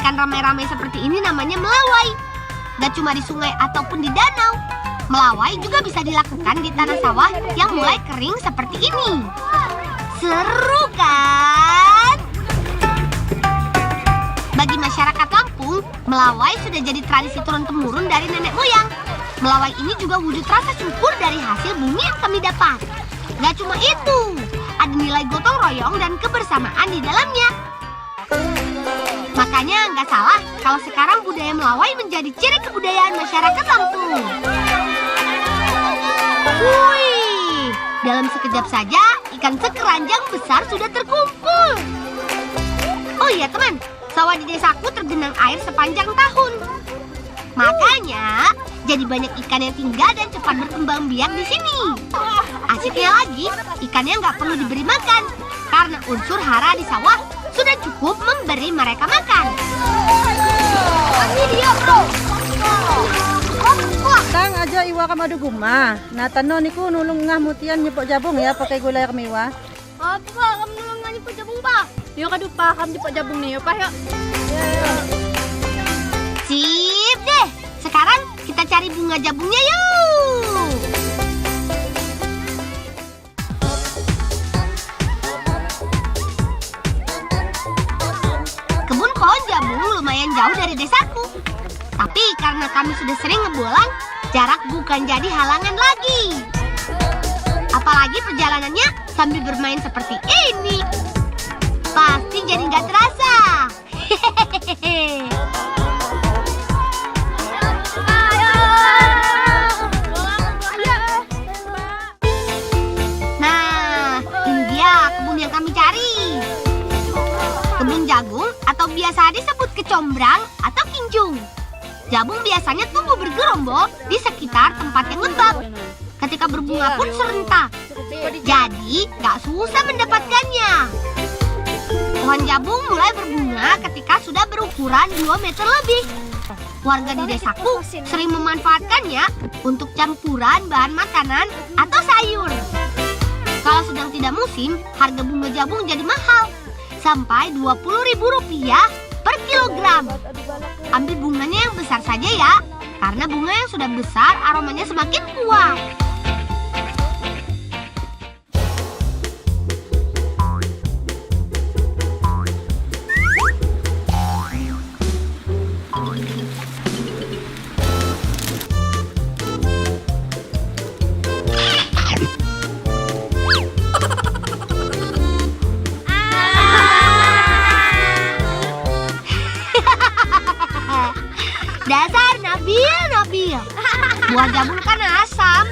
ikan ramai-ramai seperti ini namanya melawai. Gak cuma di sungai ataupun di danau, melawai juga bisa dilakukan di tanah sawah yang mulai kering seperti ini. Seru kan? Bagi masyarakat Lampung, melawai sudah jadi tradisi turun-temurun dari nenek moyang. Melawai ini juga wujud rasa syukur dari hasil bumi yang kami dapat. Gak cuma itu, ada nilai gotong royong dan kebersamaan di dalamnya. Makanya nggak salah kalau sekarang budaya melawai menjadi ciri kebudayaan masyarakat Lampung. Wih, dalam sekejap saja ikan sekeranjang besar sudah terkumpul. Oh iya teman, sawah di desaku tergenang air sepanjang tahun. Makanya jadi banyak ikan yang tinggal dan cepat berkembang biak di sini. Asiknya lagi, ikannya nggak perlu diberi makan karena unsur hara di sawah sudah cukup memberi mereka makan. Ini dia bro. Tang aja iwa ka madu guma. Na tanon niku nulung ngah mutian nyepok jabung ya pakai gulai kamiwa. Apa kamu nulung ngah nyepok jabung pak? Yo kadu paham nyepok jabung nih yo pak yo. Sip deh. Sekarang kita cari bunga jabungnya yuk. Kebun pohon jabung lumayan jauh dari desaku. Tapi karena kami sudah sering ngebolang, jarak bukan jadi halangan lagi. Apalagi perjalanannya sambil bermain seperti ini. Pasti jadi nggak terasa. Hehehe. Nah, ini dia kebun yang kami cari. Kebun jagung atau biasa disebut kecombrang atau kinjung. Jagung biasanya tumbuh bergerombol di sekitar tempat yang lembab. Ketika berbunga pun serentak. Jadi, gak susah mendapatkannya. Pohon jagung mulai berbunga ketika sudah berukuran 2 meter lebih. Warga di desaku sering memanfaatkannya untuk campuran bahan makanan atau sayur. Kalau sedang tidak musim, harga bunga jagung jadi mahal. Sampai Rp20.000 per kilogram. Ambil bunganya yang besar saja ya, karena bunga yang sudah besar aromanya semakin kuat. Dasar Nabil. Buah jagung kan asam.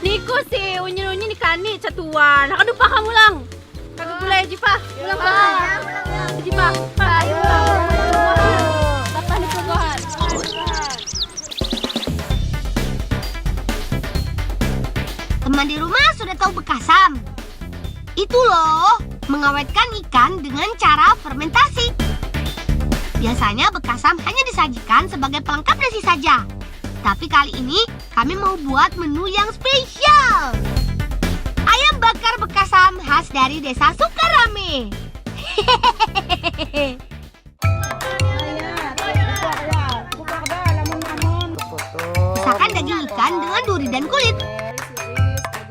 Niku sih unyu-unyu ni kani catuan. Nak lupa kamu lang. Kagak gulai aja pak. Ulang pak. Aja pak. Ayo ulang. Dapat niku gohan. Teman di rumah sudah tahu bekasam? Itu loh, mengawetkan ikan dengan cara fermentasi. Biasanya bekasam hanya disajikan sebagai pelengkap nasi saja. Tapi kali ini kami mau buat menu yang spesial. Ayam bakar bekasam khas dari desa Sukarame. Pisahkan daging ikan dengan duri dan kulit.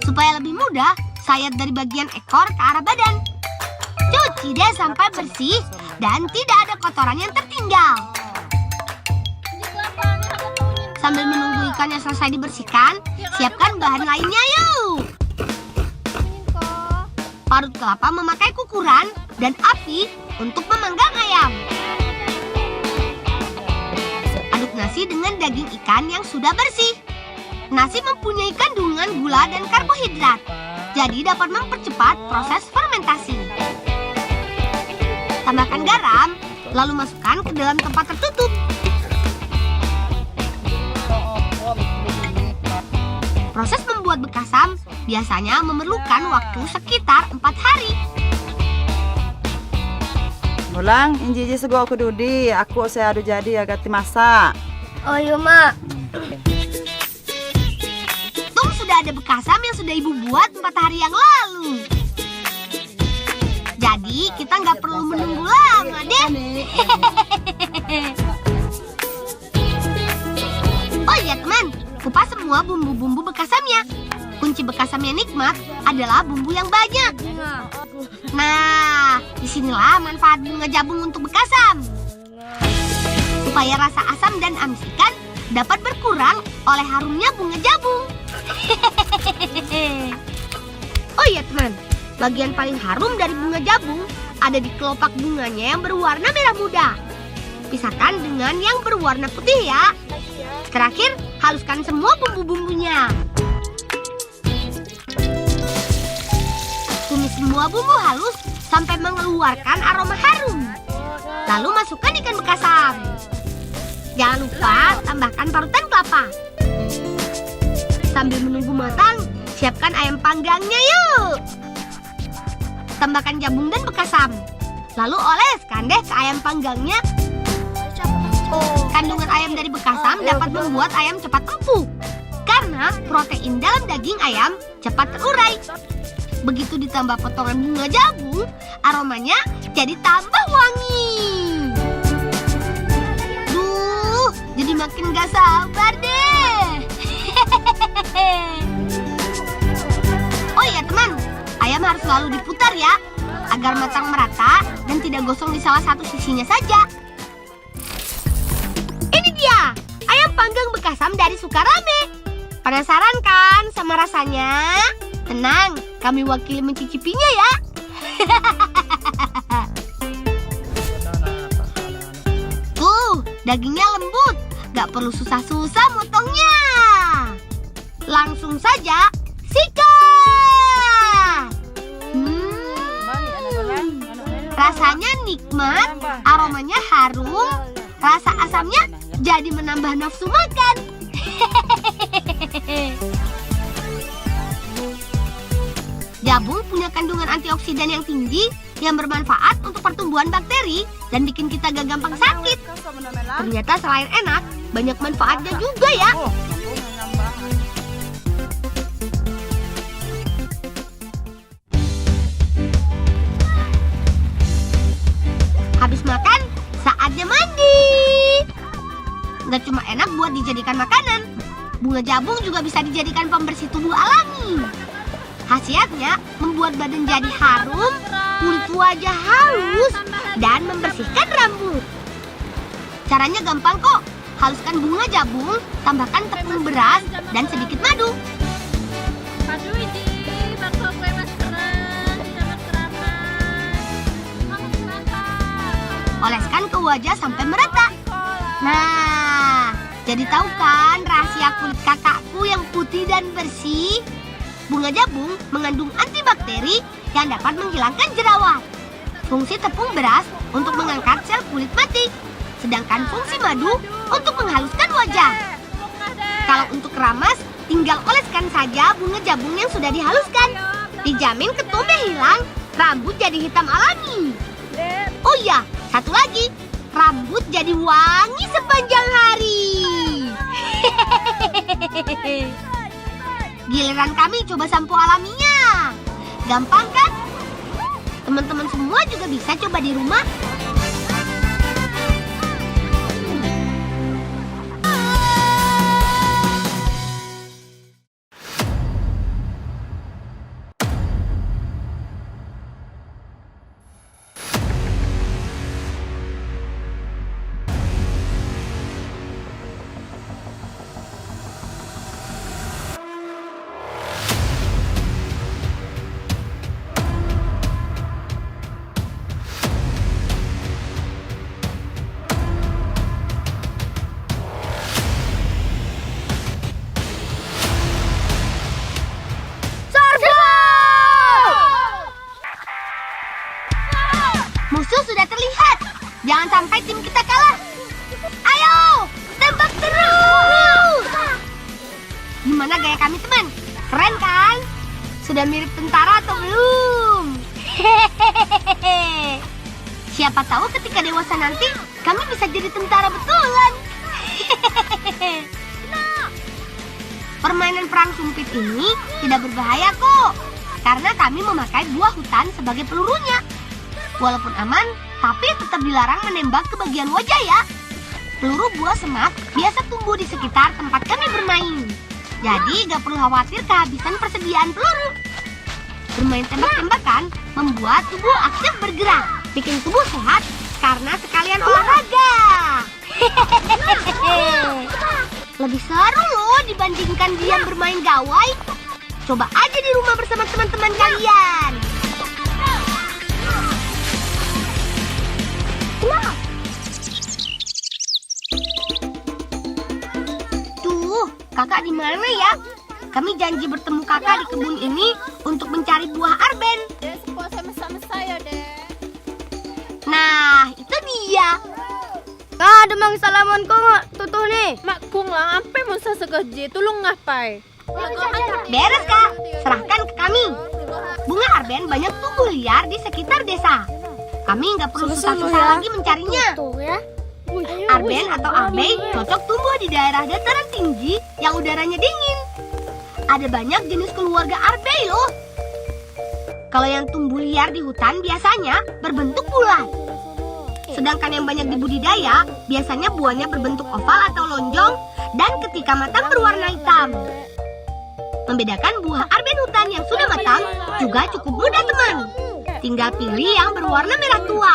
Supaya lebih mudah, sayat dari bagian ekor ke arah badan. Cuci deh sampai bersih dan tidak ada kotoran yang tertinggal. Sambil menunggu ikannya selesai dibersihkan, siapkan bahan lainnya yuk. Parut kelapa memakai kukuran dan api untuk memanggang ayam. Aduk nasi dengan daging ikan yang sudah bersih. Nasi mempunyai kandungan gula dan karbohidrat, jadi dapat mempercepat proses fermentasi. Tambahkan garam, lalu masukkan ke dalam tempat tertutup. Proses membuat bekasam biasanya memerlukan waktu sekitar 4 hari. Ulang, inji sego aku dudi. Aku saya adu jadi agak masak. Oh iya mak. Tung sudah ada bekasam yang sudah ibu buat 4 hari yang lalu. Jadi kita nggak perlu menunggu lama deh. kunci bekasam yang nikmat adalah bumbu yang banyak. Nah, disinilah manfaat bunga jabung untuk bekasam. Supaya rasa asam dan amis ikan dapat berkurang oleh harumnya bunga jabung. Oh iya teman, bagian paling harum dari bunga jabung ada di kelopak bunganya yang berwarna merah muda. Pisahkan dengan yang berwarna putih ya. Terakhir, haluskan semua bumbu-bumbunya. Tumis semua bumbu halus sampai mengeluarkan aroma harum. Lalu masukkan ikan bekasam. Jangan lupa tambahkan parutan kelapa. Sambil menunggu matang, siapkan ayam panggangnya yuk. Tambahkan jabung dan bekasam. Lalu oleskan deh ke ayam panggangnya. Kandungan ayam dari bekasam dapat membuat ayam cepat empuk. Karena protein dalam daging ayam cepat terurai. Begitu ditambah potongan bunga jabung, aromanya jadi tambah wangi. Duh, jadi makin gak sabar deh. Oh iya teman, ayam harus selalu diputar ya, agar matang merata dan tidak gosong di salah satu sisinya saja. Ini dia, ayam panggang bekasam dari Sukarame. Penasaran kan sama rasanya? Tenang, kami wakili mencicipinya ya. Tuh, dagingnya lembut, gak perlu susah-susah motongnya. Langsung saja, sikat. Rasanya nikmat, aromanya harum, rasa asamnya jadi menambah nafsu makan. Jabung punya kandungan antioksidan yang tinggi yang bermanfaat untuk pertumbuhan bakteri dan bikin kita gak gampang sakit. Ternyata selain enak, banyak manfaatnya juga ya. Habis makan, saatnya mandi. Gak cuma enak buat dijadikan makanan, bunga jabung juga bisa dijadikan pembersih tubuh alami. Khasiatnya membuat badan jadi harum, kulit wajah halus, dan membersihkan rambut. Caranya gampang kok. Haluskan bunga jabung, tambahkan tepung beras, dan sedikit madu. Oleskan ke wajah sampai merata. Nah, jadi tahu kan rahasia kulit kakakku yang putih dan bersih? Bunga jabung mengandung antibakteri yang dapat menghilangkan jerawat. Fungsi tepung beras untuk mengangkat sel kulit mati. Sedangkan fungsi madu untuk menghaluskan wajah. Kalau untuk keramas, tinggal oleskan saja bunga jabung yang sudah dihaluskan. Dijamin ketumnya hilang, rambut jadi hitam alami. Oh iya, satu lagi, rambut jadi wangi sepanjang hari. Giliran kami coba sampo alaminya. Gampang kan? Teman-teman semua juga bisa coba di rumah. Musuh sudah terlihat. Jangan sampai tim kita kalah. Ayo, tembak terus. Gimana gaya kami teman? Keren kan? Sudah mirip tentara atau belum? Hehehe. Siapa tahu ketika dewasa nanti kami bisa jadi tentara betulan. Hehehe. Permainan perang sumpit ini tidak berbahaya kok. Karena kami memakai buah hutan sebagai pelurunya. Walaupun aman, tapi tetap dilarang menembak ke bagian wajah ya. Peluru buah semak biasa tumbuh di sekitar tempat kami bermain. Jadi gak perlu khawatir kehabisan persediaan peluru. Bermain tembak-tembakan membuat tubuh aktif bergerak, bikin tubuh sehat karena sekalian olahraga. Lebih seru loh dibandingkan diam bermain gawai. Coba aja di rumah bersama teman-teman kalian. Tuh, kakak di mana ya? Kami janji bertemu kakak di kebun ini untuk mencari buah arben. Dek, sama saya, Dek. Nah, itu dia. Kak, demang salaman ko nga, tutuh nih. Mak kung lang, ampe mo sa sagaji, tulong ngapai. Beres kak, serahkan ke kami. Bunga arben banyak tumbuh liar di sekitar desa. Kami nggak perlu susah-susah lagi mencarinya. Tuh ya. Arben atau arbei cocok tumbuh di daerah dataran tinggi yang udaranya dingin. Ada banyak jenis keluarga arbei loh. Kalau yang tumbuh liar di hutan biasanya berbentuk bulat. Sedangkan yang banyak dibudidaya biasanya buahnya berbentuk oval atau lonjong dan ketika matang berwarna hitam. Membedakan buah arben hutan yang sudah matang juga cukup mudah teman. Tinggal pilih yang berwarna merah tua.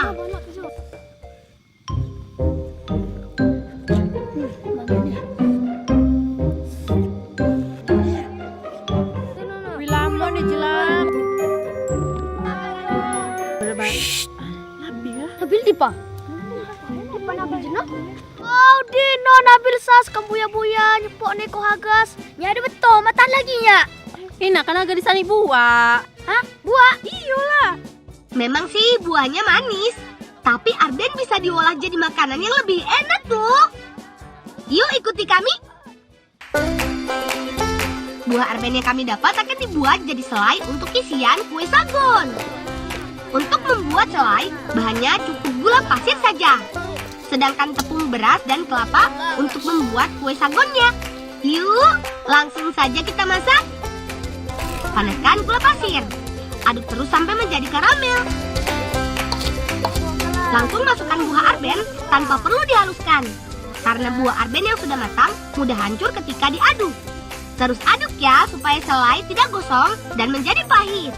Wilamo ni jelang. Nabil di pa? Wow, Dino, Nabil sas kambuya-buya, nyepok neko hagas. Nya ada betul, matan lagi nya. Ina kan agak disani buah. Hah? Buah? Iyalah. Memang sih buahnya manis, tapi arben bisa diolah jadi makanan yang lebih enak tuh. Yuk ikuti kami. Buah arben yang kami dapat akan dibuat jadi selai untuk isian kue sagon. Untuk membuat selai, bahannya cukup gula pasir saja. Sedangkan tepung beras dan kelapa untuk membuat kue sagonnya. Yuk, langsung saja kita masak. Panaskan gula pasir. Aduk terus sampai menjadi karamel. Langsung masukkan buah arben tanpa perlu dihaluskan. Karena buah arben yang sudah matang mudah hancur ketika diaduk. Terus aduk ya supaya selai tidak gosong dan menjadi pahit.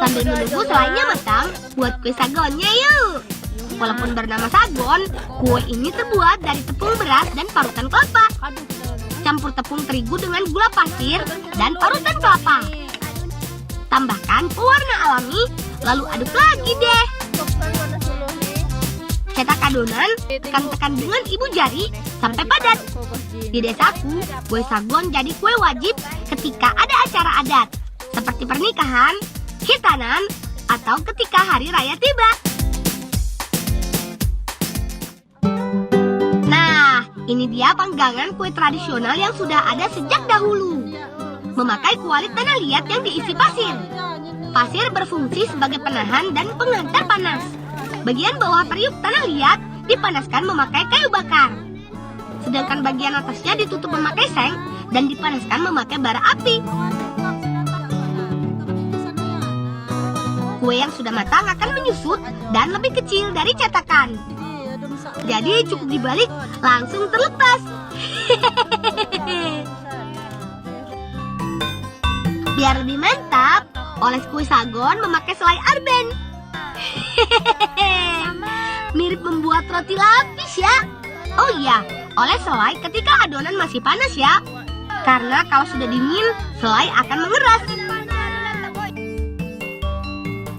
Sambil menunggu selainya matang, buat kue sagonnya yuk. Walaupun bernama sagon, kue ini terbuat dari tepung beras dan parutan kelapa. Campur tepung terigu dengan gula pasir dan parutan kelapa. Tambahkan pewarna alami, lalu aduk lagi deh. Cetak adonan, tekan-tekan dengan ibu jari sampai padat. Di desaku, kue sagon jadi kue wajib ketika ada acara adat, seperti pernikahan, khitanan, atau ketika hari raya tiba. Nah, ini dia panggangan kue tradisional yang sudah ada sejak dahulu. Memakai kualit tanah liat yang diisi pasir. Pasir berfungsi sebagai penahan dan penghantar panas. Bagian bawah periuk tanah liat dipanaskan memakai kayu bakar. Sedangkan bagian atasnya ditutup memakai seng dan dipanaskan memakai bara api. Kue yang sudah matang akan menyusut dan lebih kecil dari cetakan. Jadi cukup dibalik, langsung terlepas. Biar lebih mantap, oles kue sagon memakai selai arben. Mirip membuat roti lapis ya. Oh iya, oles selai ketika adonan masih panas ya. Karena kalau sudah dingin, selai akan mengeras.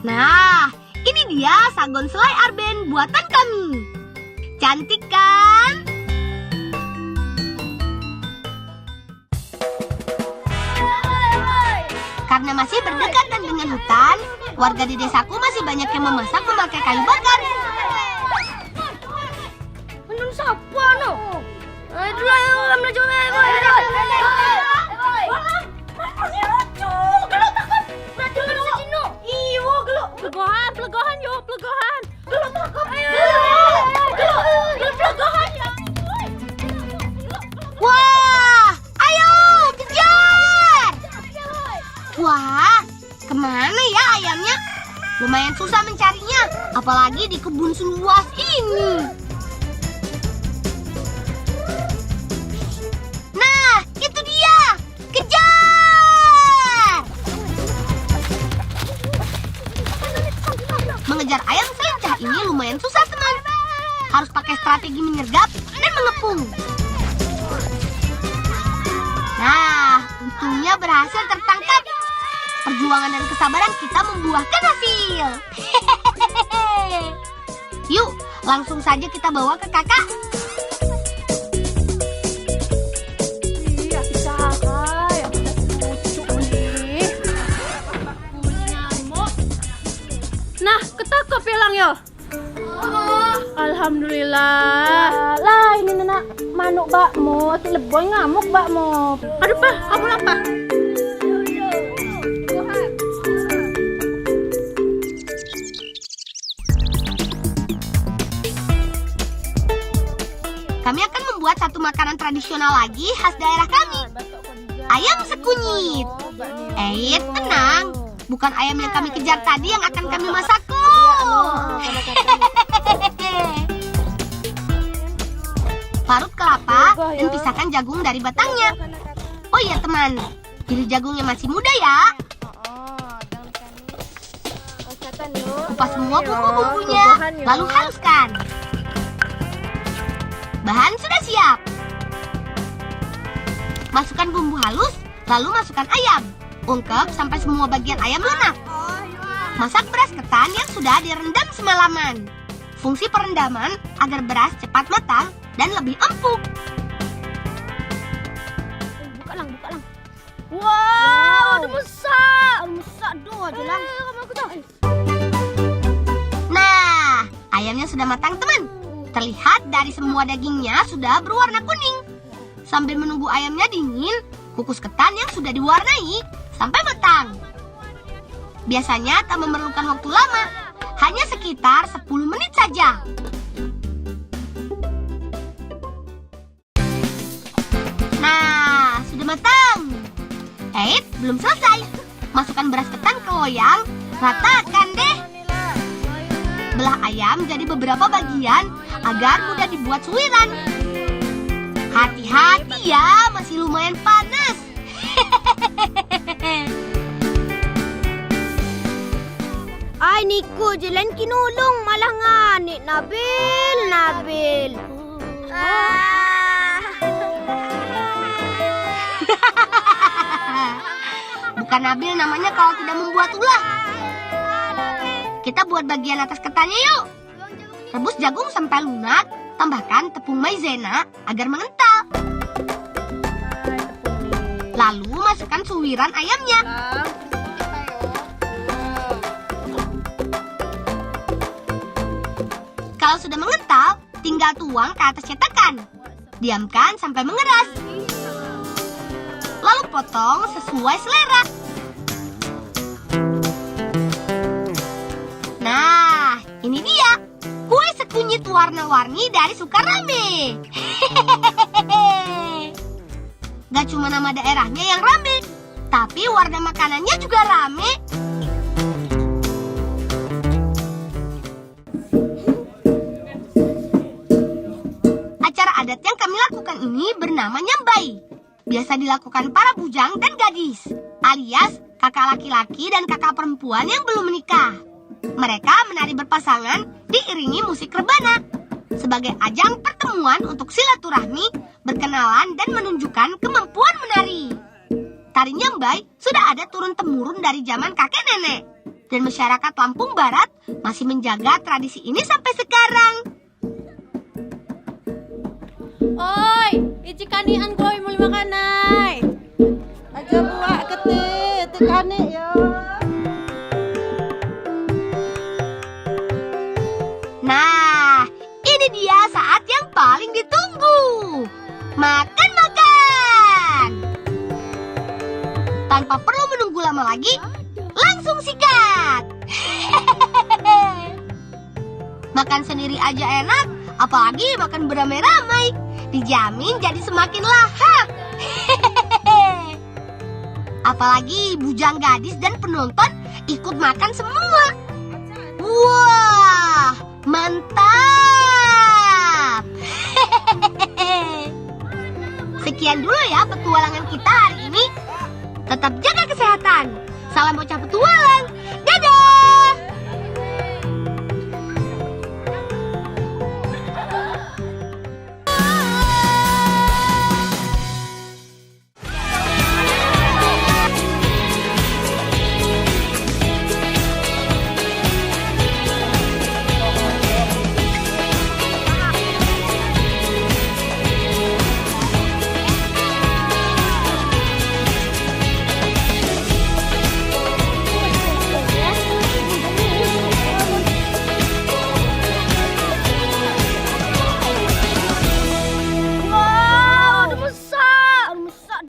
Nah, ini dia sagon selai arben buatan kami. Cantik kan? Karena masih berdekatan dengan hutan, warga di desaku masih banyak yang memasak memakai kayu bakar. Menurut siapa no? Aduh, ayo melaju. Plegohan yo, plegohan. Wah, ayo kejar! Wah, kemana ya ayamnya? Lumayan susah mencarinya, apalagi di kebun seluas ini. mengejar ayam selincah ini lumayan susah, teman. Harus pakai strategi menyergap dan mengepung. Nah, untungnya berhasil tertangkap. Perjuangan dan kesabaran kita membuahkan hasil. Yuk, langsung saja kita bawa ke kakak. Iya, bisa ya. Cucuk nih. Nah, ketangkep ya, Lang ya. Alhamdulillah. Lah, ini nak manuk bakmu, si leboy ngamuk bakmu. Aduh, Pak, kamu apa? Kami akan membuat satu makanan tradisional lagi khas daerah kami. Ayam sekunyit. Tenang. Bukan ayam yang kami kejar tadi yang akan kami masak kok. Parut kelapa dan pisahkan jagung dari batangnya. Oh iya teman, pilih jagung yang masih muda ya. Kupas semua bumbu-bumbunya, lalu haluskan. Bahan sudah siap. Masukkan bumbu halus, lalu masukkan ayam. Ungkep sampai semua bagian ayam lunak. Masak beras ketan yang sudah direndam semalaman. Fungsi perendaman agar beras cepat matang dan lebih empuk. Buka lang. Wow, ada masak. Masak doh aja lang. Nah, ayamnya sudah matang teman. Terlihat dari semua dagingnya sudah berwarna kuning. Sambil menunggu ayamnya dingin, kukus ketan yang sudah diwarnai sampai matang. Biasanya tak memerlukan waktu lama, hanya sekitar 10 menit saja. Nah, sudah matang. Belum selesai. Masukkan beras ketan ke loyang, ratakan deh. Belah ayam jadi beberapa bagian agar mudah dibuat suiran. Hati-hati ya, masih lumayan panas. Ay, Niko, jalan kinulong malah nganik. Nabil. Bukan Nabil namanya kalau tidak membuat ulah. Kita buat bagian atas ketannya yuk. Rebus jagung sampai lunak, tambahkan tepung maizena agar mengental. Lalu masukkan suwiran ayamnya. Kalau sudah mengental, tinggal tuang ke atas cetakan. Diamkan sampai mengeras. Lalu potong sesuai selera. Nah, ini dia. Kue sekunyit warna-warni dari Sukarame. Gak cuma nama daerahnya yang rame, tapi warna makanannya juga rame. Acara adat yang kami lakukan ini bernama Nyambai. Biasa dilakukan para bujang dan gadis, alias kakak laki-laki dan kakak perempuan yang belum menikah. Mereka menari berpasangan diiringi musik rebana sebagai ajang pertemuan untuk silaturahmi, berkenalan, dan menunjukkan kemampuan menari. Tari Nyambai sudah ada turun-temurun dari zaman kakek nenek, dan masyarakat Lampung Barat masih menjaga tradisi ini sampai sekarang. Oi, iji kanian koy muli makanay. Aja buak ketik, tekane ya. Nah, ini dia saat yang paling ditunggu. Makan! Tanpa perlu menunggu lama lagi, langsung sikat. Makan sendiri aja enak, apalagi makan beramai-ramai. Dijamin jadi semakin lahap. Apalagi bujang gadis dan penonton ikut makan semua. Wah, mantap. Sekian dulu ya petualangan kita hari ini. Tetap jaga kesehatan. Salam bocah petualang.